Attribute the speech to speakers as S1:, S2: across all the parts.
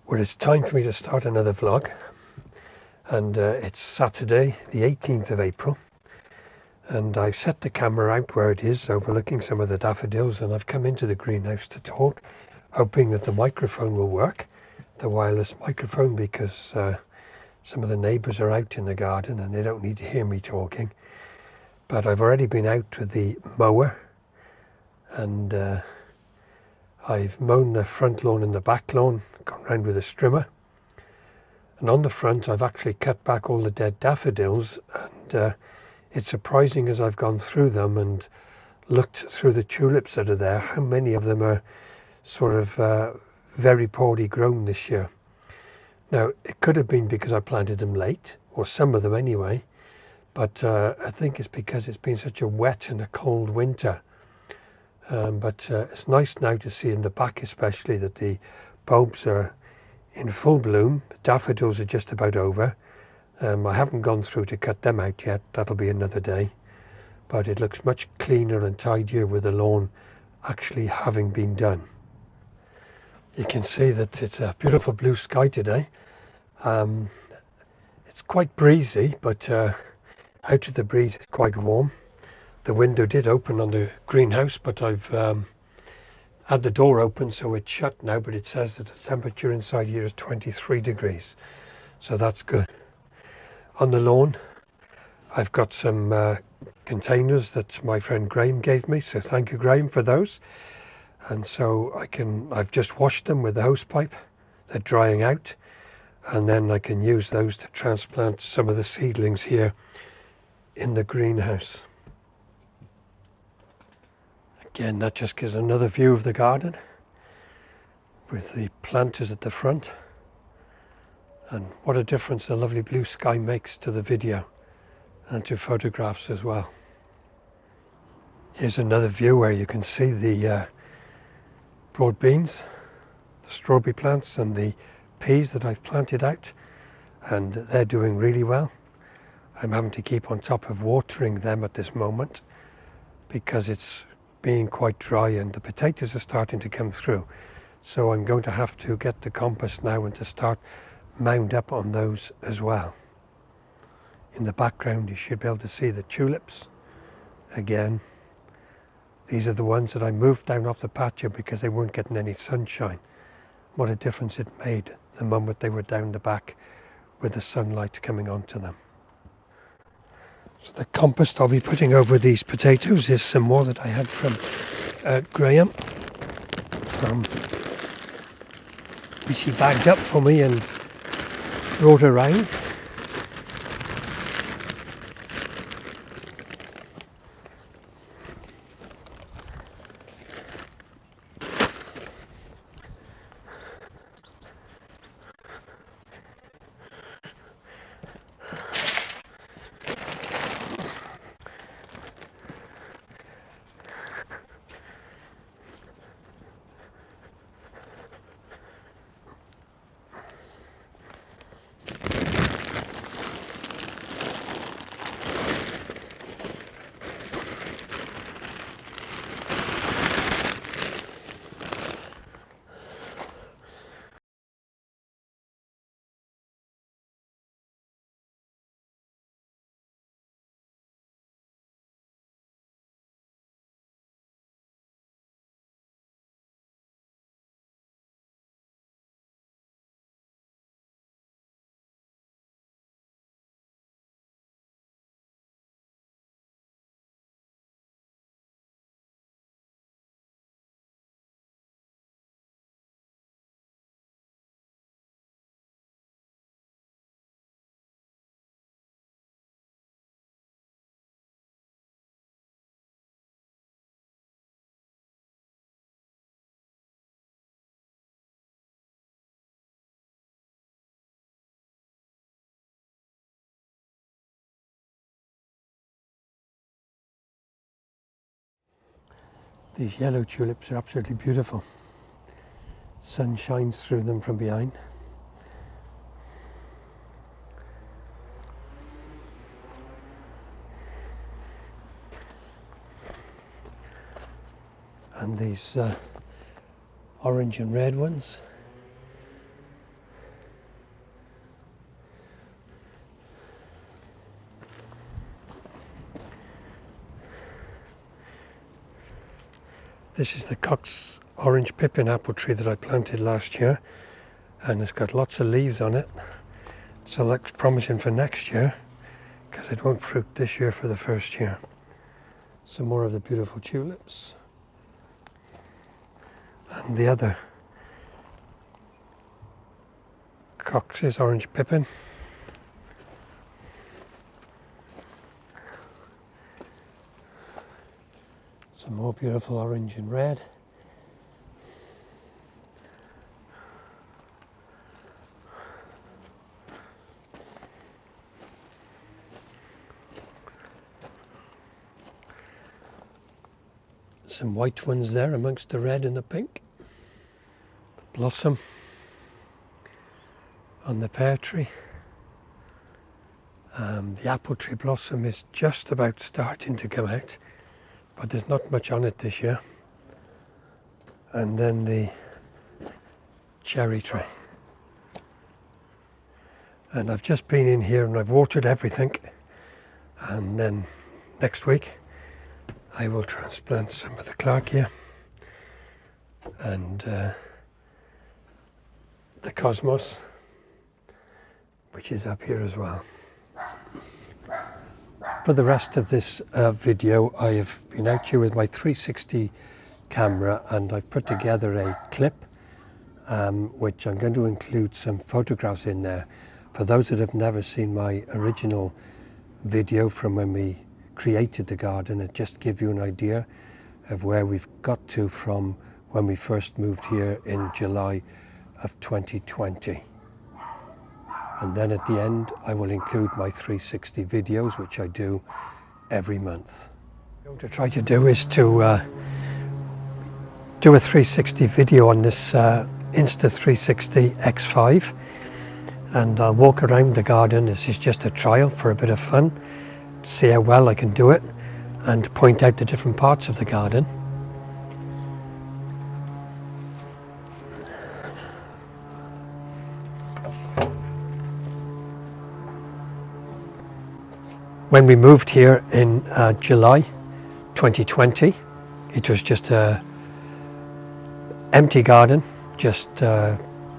S1: Well, it's time for me to start another vlog, and it's Saturday the 18th of April, and I've set the camera out where it is, overlooking some of the daffodils, and I've come into the greenhouse to talk, hoping that the microphone will work, the wireless microphone, because some of the neighbours are out in the garden and they don't need to hear me talking. But I've already been out with the mower, and I've mown the front lawn and the back lawn, gone round with a strimmer. And on the front, I've actually cut back all the dead daffodils, and it's surprising as I've gone through them and looked through the tulips that are there, how many of them are sort of very poorly grown this year. Now, it could have been because I planted them late, or some of them anyway, but I think it's because it's been such a wet and a cold winter. But it's nice now to see in the back especially that the bulbs are in full bloom. The daffodils are just about over. I haven't gone through to cut them out yet, that'll be another day. But it looks much cleaner and tidier with the lawn actually having been done. You can see that it's a beautiful blue sky today. It's quite breezy, but out of the breeze it's quite warm. The window did open on the greenhouse, but I've had the door open, so it's shut now, but it says that the temperature inside here is 23 degrees, so that's good. On the lawn, I've got some containers that my friend Graham gave me, so thank you, Graham, for those. And so I've just washed them with the hose pipe. They're drying out, and then I can use those to transplant some of the seedlings here in the greenhouse. Again, that just gives another view of the garden with the planters at the front, and what a difference the lovely blue sky makes to the video and to photographs as well. Here's another view where you can see the broad beans, the strawberry plants and the peas that I've planted out, and they're doing really well. I'm having to keep on top of watering them at this moment because it's being quite dry, and the potatoes are starting to come through, so I'm going to have to get the compost now and to start mound up on those as well. In the background you should be able to see the tulips again. These are the ones that I moved down off the patio because they weren't getting any sunshine. What a difference it made the moment they were down the back with the sunlight coming onto them. So the compost I'll be putting over these potatoes is some more that I had from Graham, which he bagged up for me and brought around. These yellow tulips are absolutely beautiful. Sun shines through them from behind. And these orange and red ones This is the Cox orange pippin apple tree that I planted last year, and it's got lots of leaves on it, so that's promising for next year because it won't fruit this year for the first year. Some more of the beautiful tulips, and the other Cox's orange pippin. Some more beautiful orange and red. Some white ones there amongst the red and the pink. Blossom on the pear tree. The apple tree blossom is just about starting to come out, but there's not much on it this year. And then the cherry tree. And I've just been in here and I've watered everything, and then next week I will transplant some of the Clarkia and the Cosmos, which is up here as well. For the rest of this video, I have been out here with my 360 camera, and I've put together a clip which I'm going to include some photographs in there. For those that have never seen my original video from when we created the garden, it just gives you an idea of where we've got to from when we first moved here in July of 2020. And then at the end I will include my 360 videos, which I do every month. What I'm going to try to do is to do a 360 video on this Insta360 X5, and I'll walk around the garden. This is just a trial for a bit of fun, see how well I can do it, and point out the different parts of the garden. When we moved here in July 2020, it was just a empty garden, just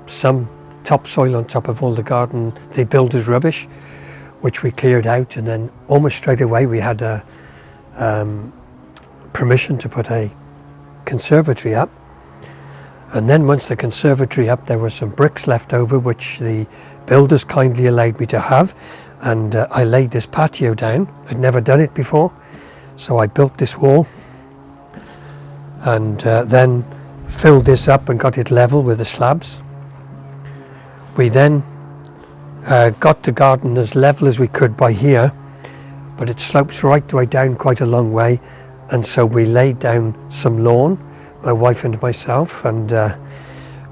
S1: some topsoil on top of all the garden, the builder's rubbish, which we cleared out, and then almost straight away we had a permission to put a conservatory up. And then once the conservatory up, there were some bricks left over which the builders kindly allowed me to have, and I laid this patio down. I'd never done it before, so I built this wall and then filled this up and got it level with the slabs. We then got the garden as level as we could by here, but it slopes right the way down quite a long way, and so we laid down some lawn, my wife and myself, and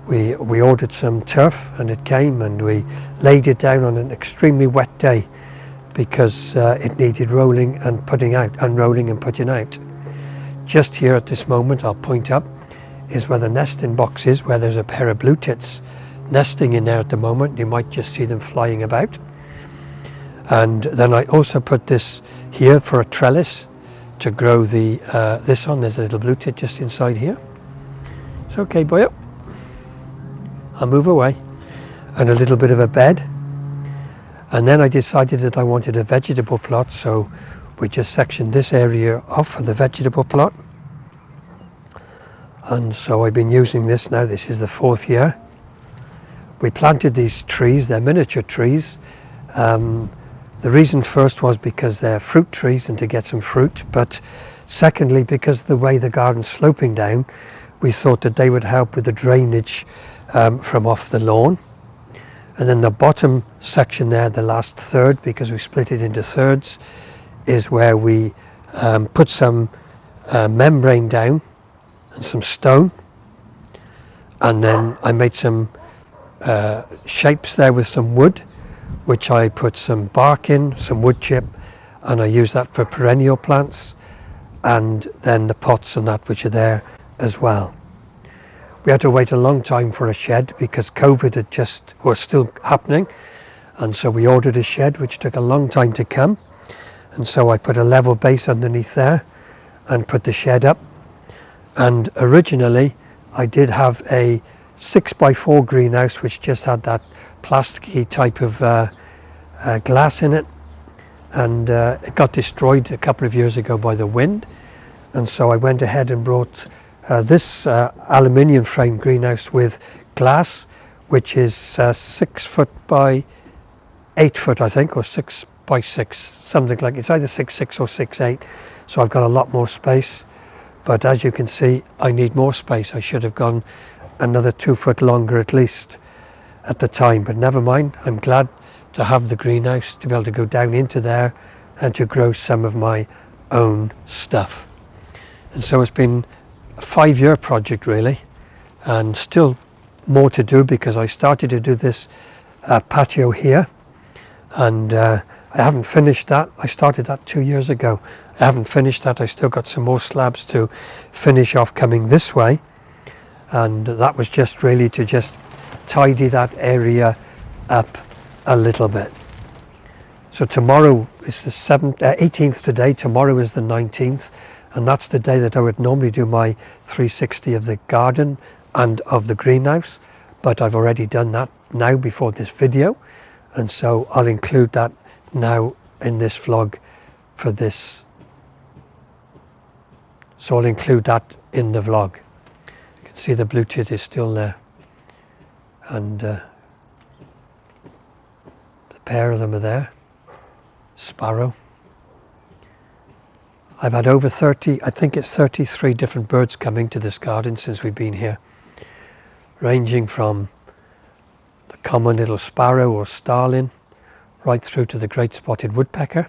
S1: we ordered some turf, and it came, and we laid it down on an extremely wet day because it needed rolling and putting out, unrolling and putting out. Just here at this moment, I'll point up, is where the nesting box is, where there's a pair of blue tits nesting in there at the moment. You might just see them flying about. And then I also put this here for a trellis to grow the this on. There's a little blue tit just inside here. It's okay, boy. I'll move away. And a little bit of a bed. And then I decided that I wanted a vegetable plot, so we just sectioned this area off for the vegetable plot. And so I've been using this now. This is the 4th year. We planted these trees, they're miniature trees. The reason first was because they're fruit trees and to get some fruit, but secondly because the way the garden's sloping down, we thought that they would help with the drainage from off the lawn. And then the bottom section there, the last third, because we split it into thirds, is where we put some membrane down and some stone, and then I made some shapes there with some wood, which I put some bark in, some wood chip, and I use that for perennial plants, and then the pots and that which are there as well. We had to wait a long time for a shed because COVID was still happening, and so we ordered a shed which took a long time to come, and so I put a level base underneath there and put the shed up, And originally I did have a 6x4 greenhouse which just had that plasticky type of glass in it, and it got destroyed a couple of years ago by the wind, and so I went ahead and brought this aluminium frame greenhouse with glass, which is 6 foot by 8 foot, I think, or 6x6, something like, it's either 6'6" or 6'8", so I've got a lot more space. But as you can see, I need more space. I should have gone another 2 foot longer at least at the time, but never mind. I'm glad to have the greenhouse to be able to go down into there and to grow some of my own stuff. And so it's been a 5-year project really, and still more to do, because I started to do this patio here, and I haven't finished that. I started that 2 years ago. I haven't finished that. I still got some more slabs to finish off coming this way, and that was just really to just tidy that area up a little bit. So tomorrow is the 18th today, tomorrow is the 19th, and that's the day that I would normally do my 360 of the garden and of the greenhouse, but I've already done that now before this video, and so I'll include that now in this vlog for this. So I'll include that in the vlog. You can see the blue tit is still there, and the pair of them are there. Sparrow. I've had over 30, I think it's 33 different birds coming to this garden since we've been here, ranging from the common little sparrow or starling right through to the great spotted woodpecker.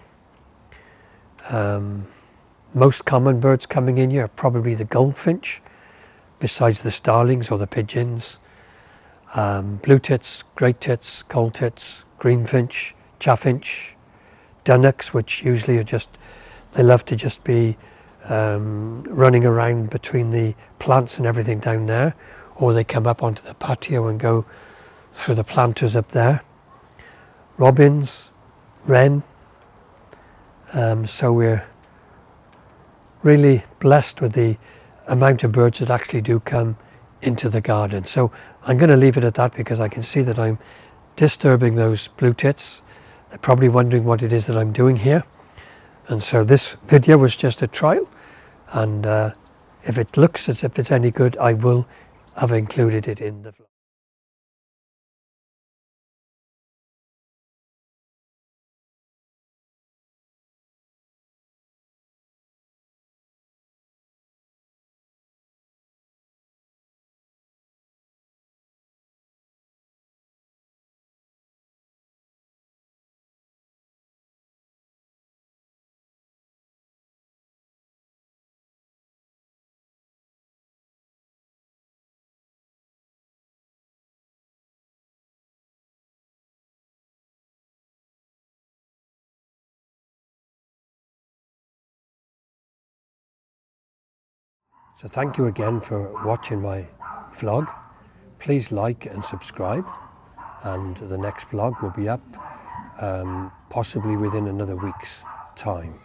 S1: Most common birds coming in here are probably the goldfinch, besides the starlings or the pigeons. Blue tits, great tits, gold tits, greenfinch, chaffinch, dunnocks, which usually are just, they love to just be running around between the plants and everything down there, or they come up onto the patio and go through the planters up there. Robins, wren. So we're really blessed with the amount of birds that actually do come into the garden. So I'm going to leave it at that, because I can see that I'm disturbing those blue tits. They're probably wondering what it is that I'm doing here. And so this video was just a trial, and if it looks as if it's any good, I will have included it in the vlog. So thank you again for watching my vlog. Please like and subscribe, and the next vlog will be up possibly within another week's time.